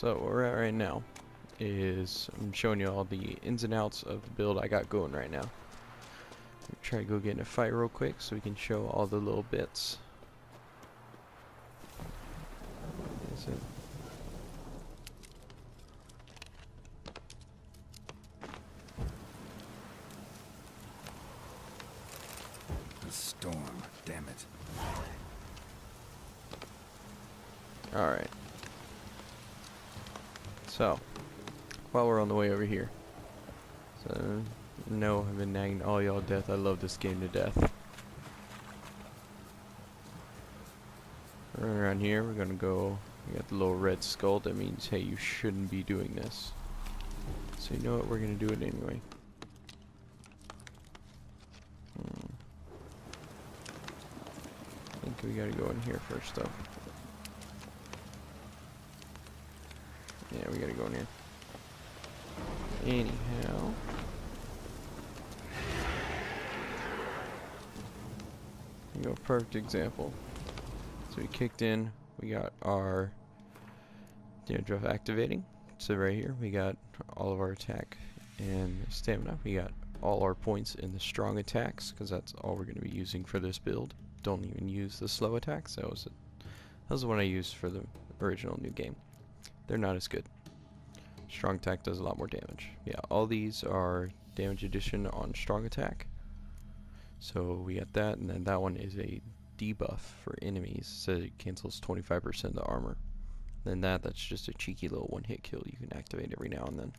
So where we're at right now is I'm showing you all the ins and outs of the build I got going right now. Try to go get in a fight real quick so we can show all the little bits. Is it? A storm, damn it. Alright. So, while we're on the way over here. So, no, I've been nagging all y'all to death. I love this game to death. Running around here, we're gonna go. We got the little red skull. That means, hey, you shouldn't be doing this. So, you know what? We're gonna do it anyway. I think we gotta go in here first, though. Yeah, we gotta go in here. Anyhow. Here you go, perfect example. So we kicked in, we got our damage buff activating. So right here, we got all of our attack and stamina. We got all our points in the strong attacks, because that's all we're going to be using for this build. Don't even use the slow attacks. That was the one I used for the original new game. They're not as good. Strong attack does a lot more damage. Yeah, all these are damage addition on strong attack. So we got that, and then that one is a debuff for enemies, so it cancels 25% of the armor. Then that's just a cheeky little one-hit kill you can activate every now and then.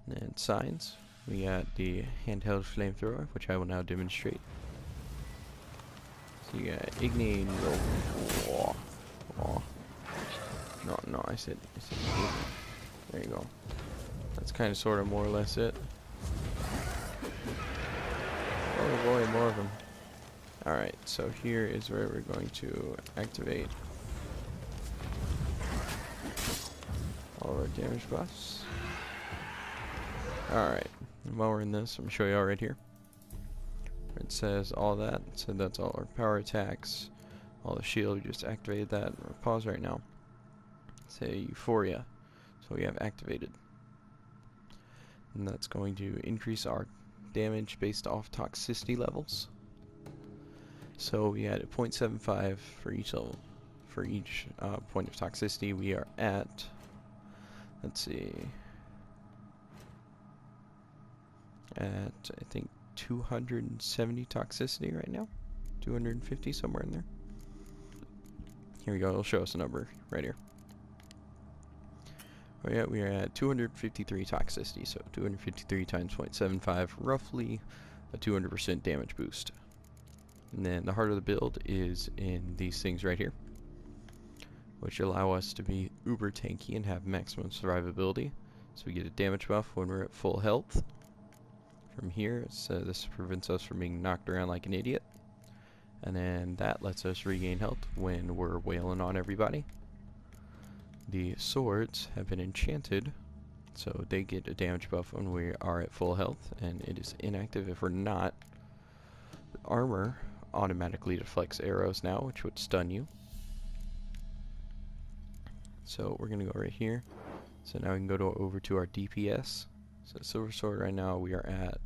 And then signs, we got the handheld flamethrower, which I will now demonstrate. So you got igniting. No, I said igniting. There you go. That's kind of, sort of, more or less it. Oh boy, more of them. Alright, so here is where we're going to activate all of our damage buffs. Alright, while we're in this, I'm going to show you all right here. It says all that, so that's all our power attacks, all the shield, we just activated that. We'll pause right now. Say Euphoria, so we have activated. And that's going to increase our damage based off toxicity levels. So we had a 0.75 for each level. For each point of toxicity, we are at, let's see, at I think 270 toxicity right now. 250, somewhere in there. Here we go, it'll show us a number right here. Oh yeah, we are at 253 toxicity, so 253 times 0.75, roughly a 200% damage boost. And then the heart of the build is in these things right here, which allow us to be uber tanky and have maximum survivability. So we get a damage buff when we're at full health. From here, so this prevents us from being knocked around like an idiot. And then that lets us regain health when we're wailing on everybody. The swords have been enchanted, so they get a damage buff when we are at full health, and it is inactive if we're not. The armor automatically deflects arrows now, which would stun you. So we're gonna go right here. So now we can go over to our DPS. So silver sword right now we are at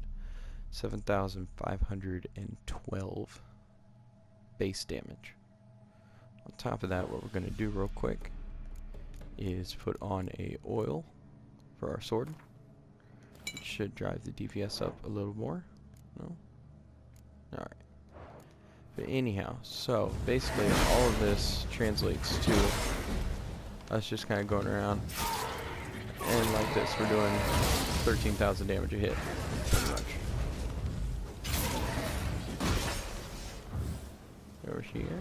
7,512 base damage. On top of that, what we're gonna do real quick is put on a oil for our sword, which should drive the DPS up a little more. No? Alright. But anyhow, so basically all of this translates to us just kind of going around, and like this, we're doing 13,000 damage a hit, pretty much. Over here.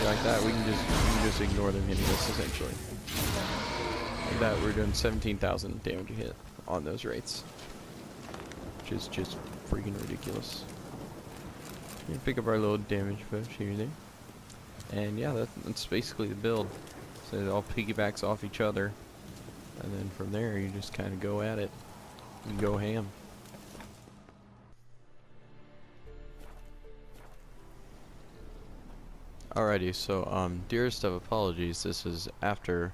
Like that, we can just ignore them hitting us essentially. Like that, we're doing 17,000 damage a hit on those rates, which is just freaking ridiculous. We can pick up our little damage buff here and there, and yeah, that's basically the build. So it all piggybacks off each other, and then from there you just kind of go at it. You go ham. Alrighty, so dearest of apologies, this is after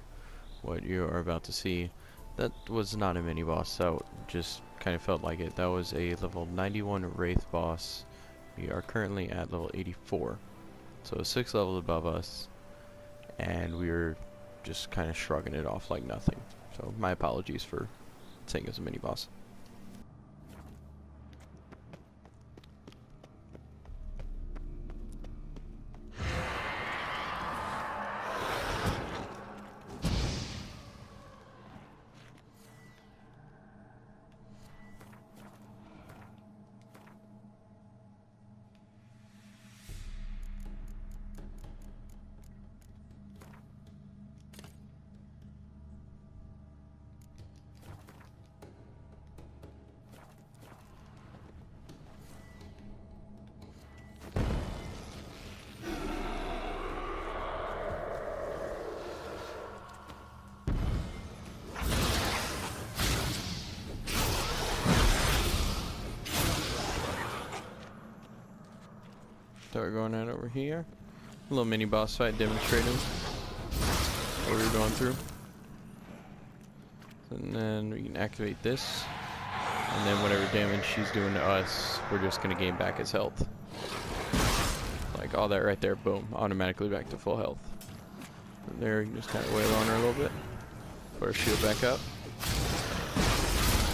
what you are about to see. That was not a mini boss, that just kind of felt like it. That was a level 91 Wraith boss. We are currently at level 84, so 6 levels above us, and we were just kind of shrugging it off like nothing. So my apologies for saying it was a mini boss. So we're going at over here. A little mini boss fight demonstrating what we're going through. And then we can activate this. And then whatever damage she's doing to us, we're just going to gain back his health. Like all that right there, boom, automatically back to full health. From there, you can just kind of wail on her a little bit. Put our shield back up.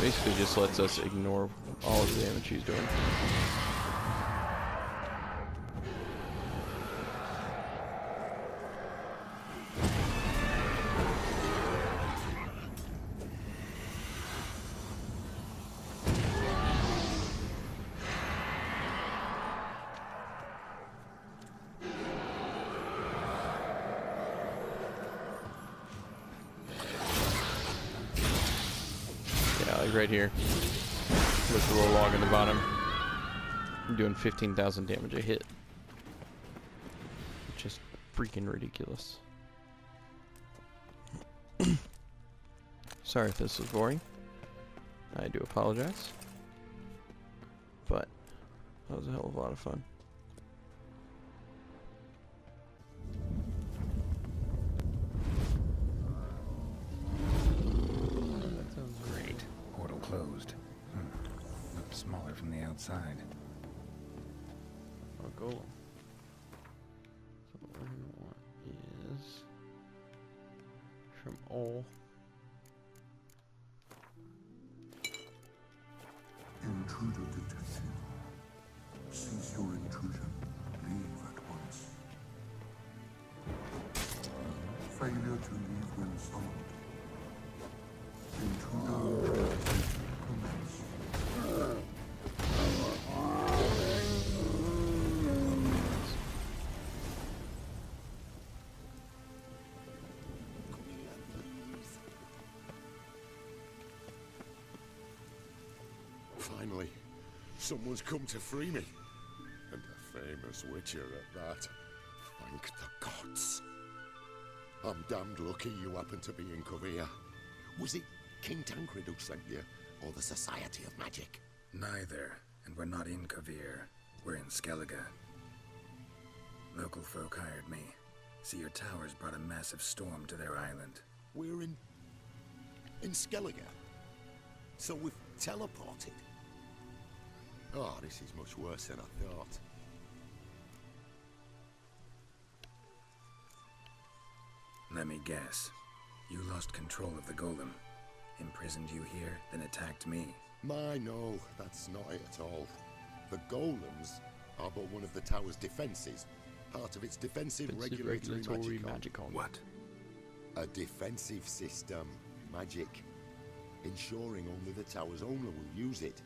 Basically just lets us ignore all of the damage she's doing. Like right here. Look at the little log in the bottom. I'm doing 15,000 damage a hit. Just freaking ridiculous. Sorry if this was boring. I do apologize. But that was a hell of a lot of fun. Closed. Looked smaller from the outside. I'll go. So what we're gonna want is from all. Intruder detected. Cease your intrusion. Leave at once. Failure to leave when summoned. Intruder detection commence. Finally, someone's come to free me. And a famous witcher at that. Thank the gods. I'm damned lucky you happen to be in Kovir. Was it King Tancred who sent you, or the Society of Magic? Neither, and we're not in Kovir. We're in Skellige. Local folk hired me. See, your towers brought a massive storm to their island. We're in Skellige. So we've teleported. Oh, this is much worse than I thought. Let me guess. You lost control of the golem. Imprisoned you here, then attacked me. No, that's not it at all. The golems are but one of the tower's defenses. Part of its defensive regulatory magicon. What? A defensive system. Magic. Ensuring only the tower's owner will use it.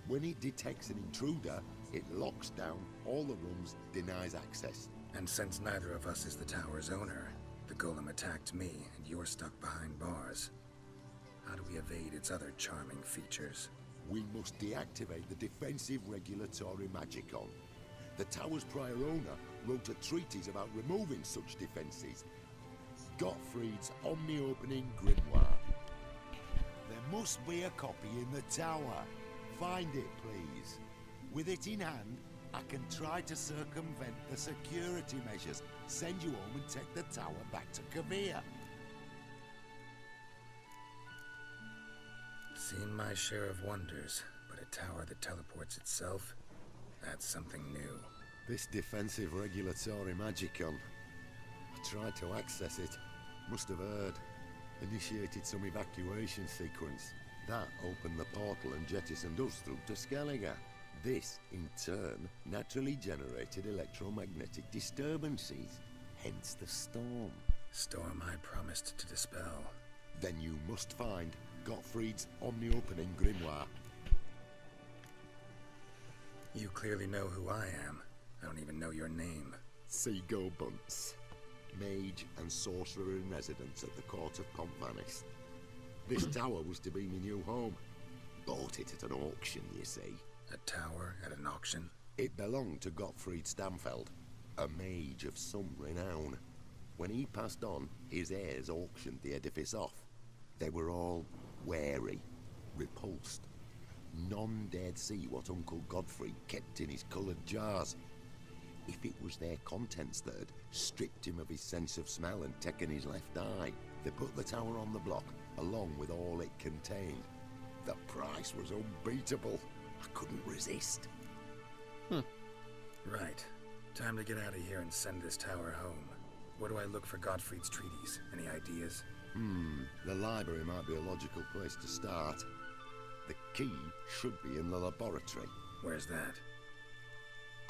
When it detects an intruder, it locks down all the rooms, denies access. And since neither of us is the tower's owner, the golem attacked me, and you're stuck behind bars. How do we evade its other charming features? We must deactivate the defensive regulatory magicon. The tower's prior owner wrote a treatise about removing such defenses. Gottfried's omni-opening grimoire. There must be a copy in the tower. Find it, please. With it in hand, I can try to circumvent the security measures, send you home and take the tower back to Kavir. Seen my share of wonders, but a tower that teleports itself? That's something new. This defensive regulatory magicon. I tried to access it. Must have heard. Initiated some evacuation sequence. That opened the portal and jettisoned us through to Skellige. This, in turn, naturally generated electromagnetic disturbances. Hence the storm. Storm I promised to dispel. Then you must find Gottfried's omni-opening grimoire. You clearly know who I am. I don't even know your name. Seago Bunce. Mage and sorcerer in residence at the court of Pontvanis. This tower was to be my new home. Bought it at an auction, you see. A tower at an auction? It belonged to Gottfried Stamfeld, a mage of some renown. When he passed on, his heirs auctioned the edifice off. They were all wary, repulsed. None dared see what Uncle Godfrey kept in his coloured jars. If it was their contents that had stripped him of his sense of smell and taken his left eye, they put the tower on the block, along with all it contained. The price was unbeatable. I couldn't resist. Right. Time to get out of here and send this tower home. Where do I look for Gottfried's treaties? Any ideas? The library might be a logical place to start. The key should be in the laboratory. Where's that?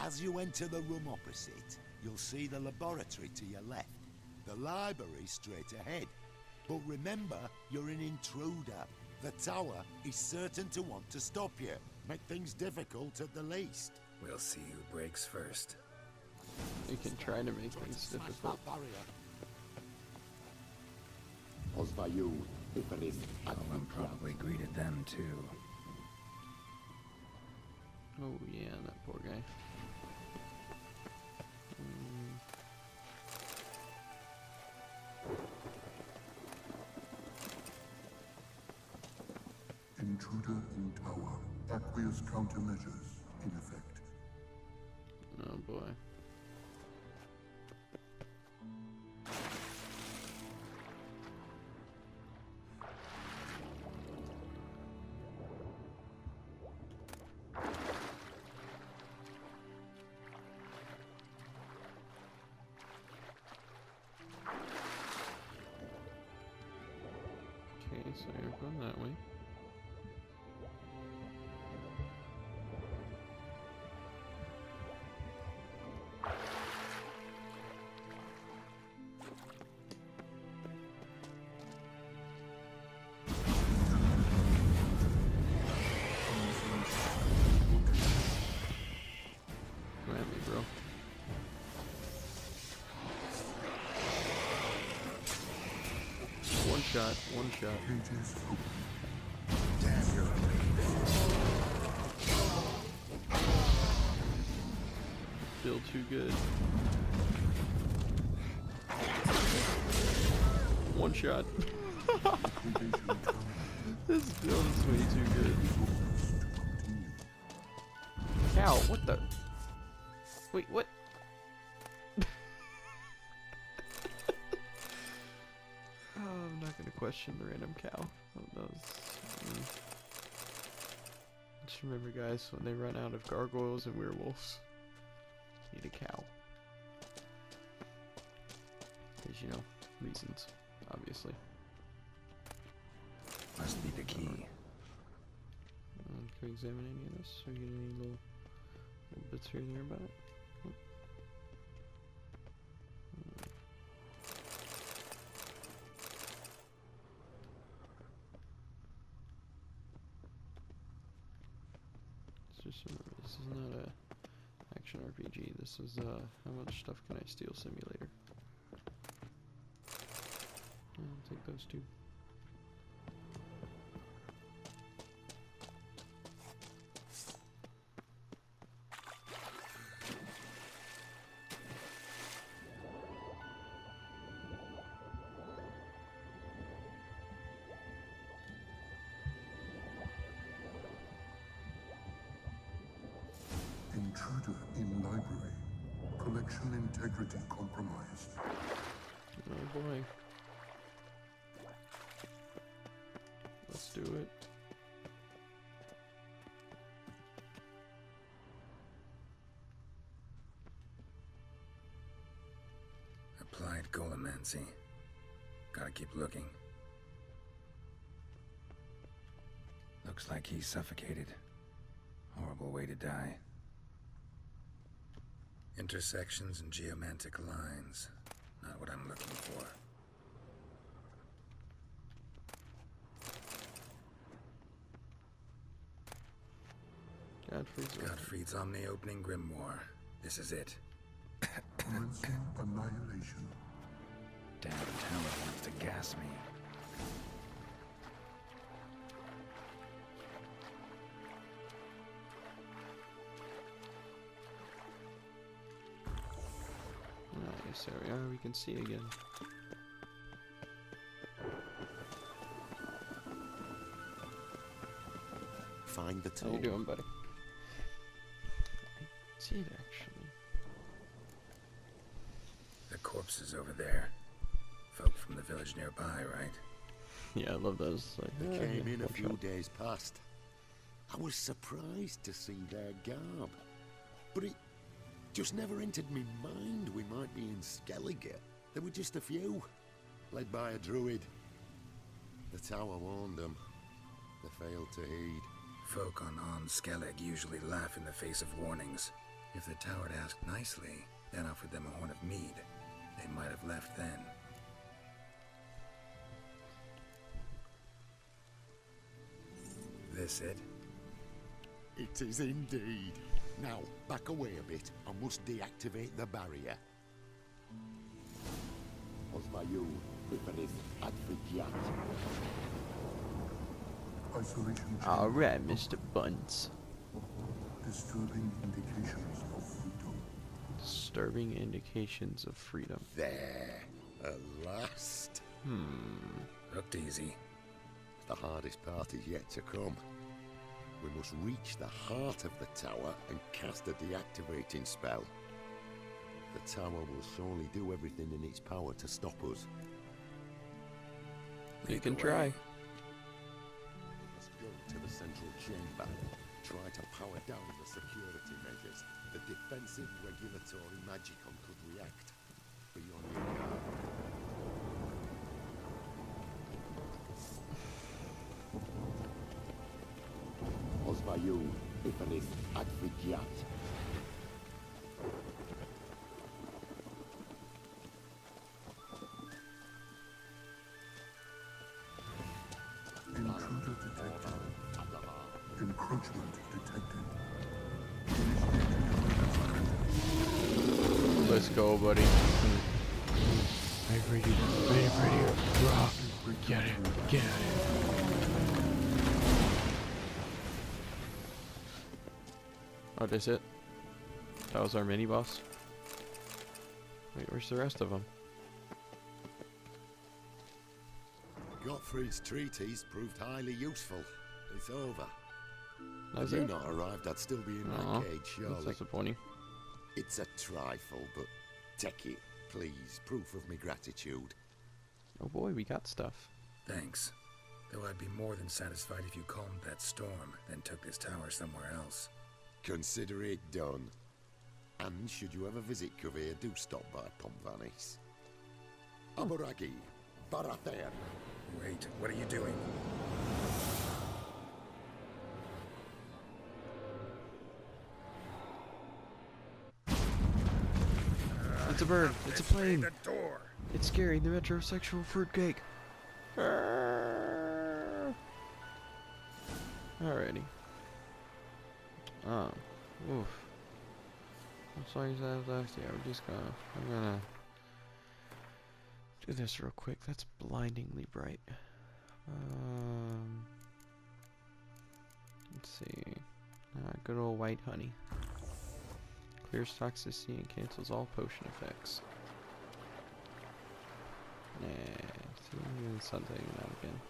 As you enter the room opposite, you'll see the laboratory to your left. The library straight ahead. But remember, you're an intruder. The tower is certain to want to stop you. Make things difficult at the least. We'll see who breaks first. You can try to make things difficult. Osvayu, Ifanis, Gollum probably greeted them too. Oh yeah, that poor guy. Intruder in tower. Aqueous countermeasures in effect. Oh boy. Okay, so you're going that way. Come at me, bro. One shot, one shot. Cages open. Damn, you're Feel too good. One shot. This build is way too good. Cow, what the? Wait, what? Oh, I'm not gonna question the random cow. That was, just remember, guys, when they run out of gargoyles and werewolves, need a cow. Because, you know, reasons, obviously. Must be the key. Can we examine any of this? Or get any little bits here and there about it? Cool. It's just remember, this is not a action RPG. This is how much stuff can I steal simulator. I'll take those two. Intruder in library. Collection integrity compromised. Oh boy. Let's do it. Applied Golomancy. Gotta keep looking. Looks like he's suffocated. Horrible way to die. Intersections and geomantic lines. Not what I'm looking for. Godfried's Omni-Opening Grimoire. This is it. Commencing annihilation. Damn tower wants to gas me. Nice, there we are, we can see again. Find the tool. How you doing, buddy? I did actually. The corpses over there. Folk from the village nearby, right? Yeah, I love those. Like, They came in a one few shot. days past. I was surprised to see their garb, but it just never entered me mind we might be in Skellige. There were just a few, led by a druid. The tower warned them. They failed to heed. Folk on Skellig usually laugh in the face of warnings. If the tower had asked nicely, then offered them a horn of mead, they might have left then. This it? It is indeed. Now, back away a bit. I must deactivate the barrier. Osmayu, Bipanis, Advigiat. Isolation chamber. Alright, Mr. Buns. Disturbing indications of freedom. Disturbing indications of freedom. There. At last. Looked easy. The hardest part is yet to come. We must reach the heart of the tower and cast a deactivating spell. The tower will surely do everything in its power to stop us. You can Either try. way, Let's go to the central chamber. Try to power down the security measures. The defensive regulatory magicon could react. Be on your guard. Osmayu, Bipanis, Advigiat. Intruder detected. Encroachment detected. Let's go, buddy. Hey, ready, drop. Get it, get it. Oh, that's it? That was our mini boss? Wait, where's the rest of them? Gottfried's treatise proved highly useful. It's over. That was Had you it? not arrived, I'd still be in Aw, that cage, that's surely. disappointing. It's a trifle, but take it, please. Proof of me gratitude. Oh boy, we got stuff. thanks. Though I'd be more than satisfied if you calmed that storm, then took this tower somewhere else. Consider it done. And should you ever visit Kavir, do stop by Pomvanis. Aburagi, Barather. Wait, what are you doing? It's a bird. It's a plane. The door! It's scary. The metrosexual fruitcake. Alrighty. Oh. Oof. I'm sorry that left here. I'm gonna do this real quick. That's blindingly bright. Let's see. Good old white honey. Clears toxicity and cancels all potion effects. And something out again.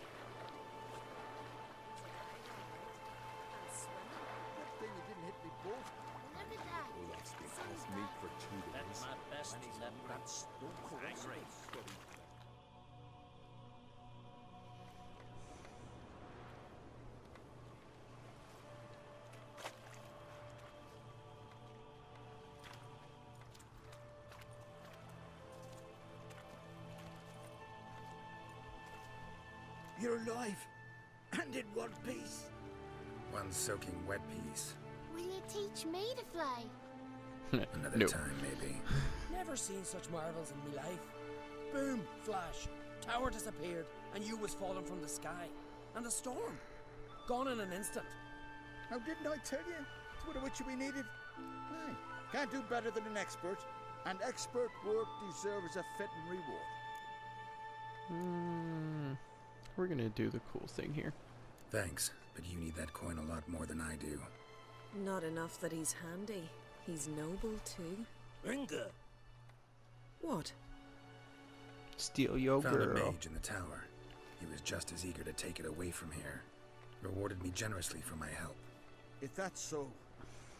Good thing you didn't hit me both. Look at that! That's no coincidence. You're alive, and in one piece. One soaking wet piece. Will you teach me to fly? Another No. time, maybe. Never seen such marvels in me life. Boom, flash, tower disappeared, and you was falling from the sky. And the storm, gone in an instant. Now, didn't I tell you? It's what a witcher we needed. Aye, can't do better than an expert, and expert work deserves a fitting reward. We're gonna do the cool thing here. Thanks, but you need that coin a lot more than I do. Not enough that he's handy. He's noble too. Inga. What? Steal your Found a girl. mage in the tower. He was just as eager to take it away from here. Rewarded me generously for my help. If that's so,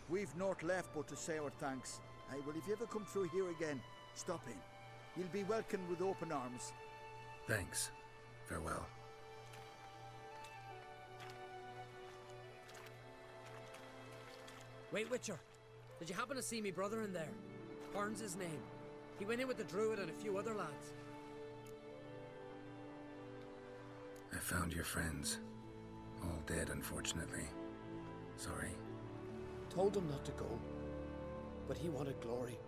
we've naught left but to say our thanks. Aye, well, if you ever come through here again, stop in. You'll be welcomed with open arms. Thanks. Farewell. Wait, Witcher. Did you happen to see me brother in there? Horn's his name. He went in with the druid and a few other lads. I found your friends. All dead, unfortunately. Sorry. Told him not to go, but he wanted glory.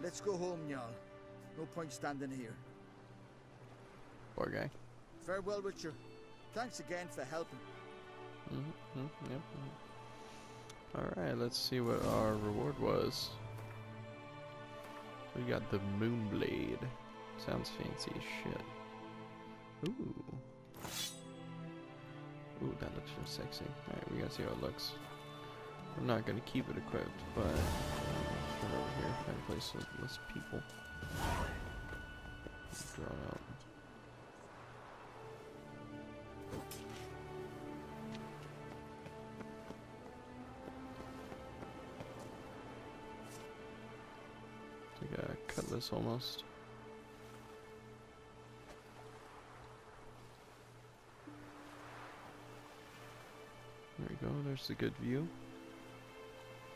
Let's go home, Jarl. No point standing here. Poor guy. Farewell, Witcher. Thanks again for helping. Yep. Alright, let's see what our reward was. We got the Moonblade. Sounds fancy as shit. Ooh. Ooh, that looks real sexy. Alright, we gotta see how it looks. I'm not gonna keep it equipped, but put it over here. Find a place with less people. Drawn out. It's like a cutlass almost. There we go, there's the good view.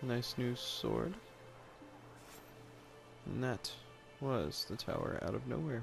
Nice new sword. And that was the tower out of nowhere.